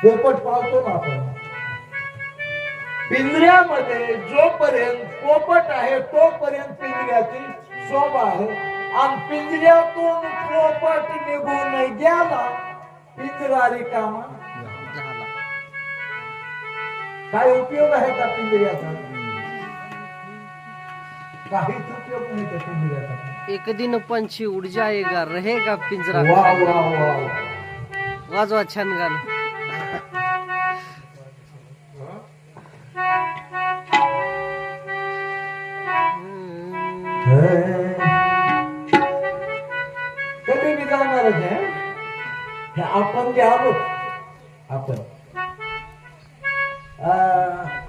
पोपट पाळतो ना आपण, पिंजऱ्यामध्ये जोपर्यंत पोपट आहे तोपर्यंत पिंजऱ्याची शोभा आहे, आणि पिंजऱ्यातून पोपट निघून गेला पिंजरा रिकामा झाला. काय उपयोग आहे का पिंजऱ्याचा? काहीच उपयोग नाही त्या पिंजऱ्याचा. एक दिन पंछी उड़ जाएगा रहेगा पिंजरा. वा वा वा, वाजवा छान गाणं. कधी मी जाणारच आहे. हे आपण जे आलो आपण,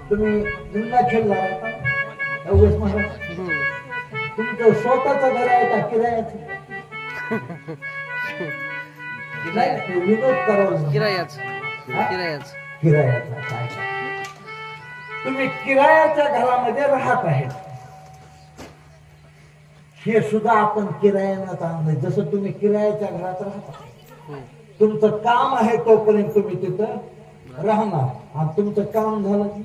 तुम्ही जुन्ना खेळला तुमचं स्वतःच घर आहे का किरायाचं? विनोद करावं. किरायाच किरायाच किरायाचा काय? तुम्ही किरायाच्या घरामध्ये राहत आहे, हे सुद्धा आपण किरायानं आणलंय. जसं तुम्ही किरायाच्या घरात राहता, तुमचं काम आहे तोपर्यंत तुम्ही तिथं राहणार, आणि तुमचं काम झालं की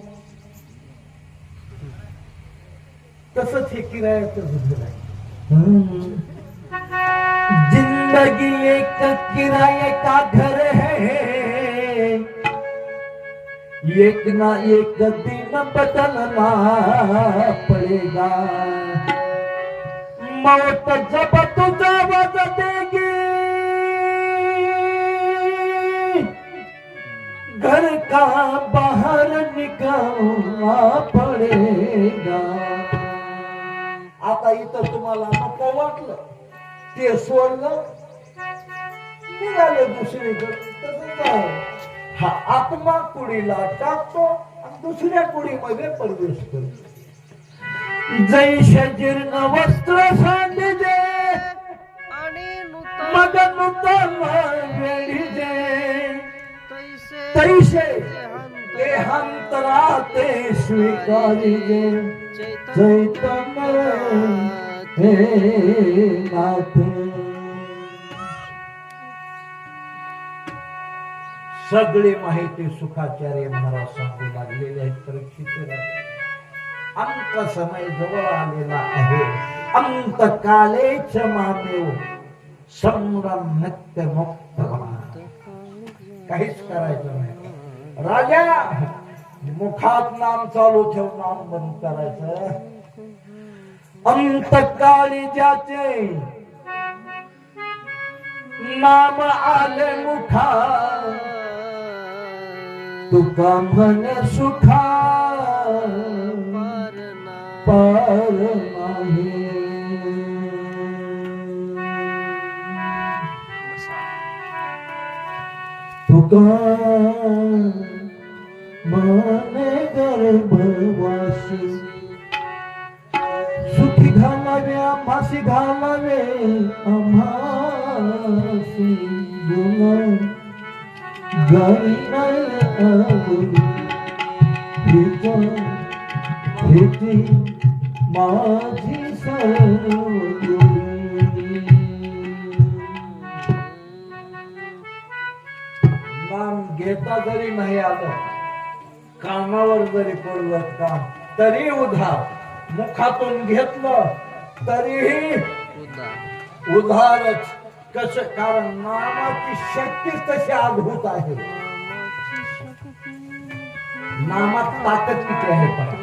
तसंच हे किरायाचं घर आहे. जिंदगी एक किराए का घर है, एक ना एक दिन बदलना पड़ेगा, मौत जब तुझे वज देगी, घर का बाहर निकलना पड़ेगा. आता इथं तुम्हाला नको वाटलं, ते सोडलं, निघाले दुसरीकडे. तसंच आहे. हा आत्मा कुडीला टाकतो आणि दुसऱ्या कुडीमध्ये प्रवेश करतो. जैसे जीर्ण वस्त्र सांडिजे आणि मग नूतन वेळीजे, तैसे देहांतराते स्वीकारिजे चैतन्य हे नाथ. सगळी माहिती सुखाचार्य महाराज सांगू लागलेले आहेत. परीक्षित अंत समय जवळ आलेला आहे. अंत कालेच मामेव संग्राम नित्य मुक्त होणार. काहीच करायचं नाही. राजा मुखात नाम चालू ठेव, नाम बंद करायचं. अंतकाळी ज्याचे नाम आले मुखा, तुका म्हणे सुखा पार नाही. तुका म्हणे गर्भवासी, सुखी घालावे आम्हासी घालावे आम्हासी, गाई नाही माझी सर्व. नाम घेता जरी नाही आलं, कामावर जरी पडलं काम तरी उधार, मुखातून घेतलं तरीही उधारच. कसं? कारण नामाची शक्ती कशी अद्भुत आहे. नामात ताकद किती आहे पहा.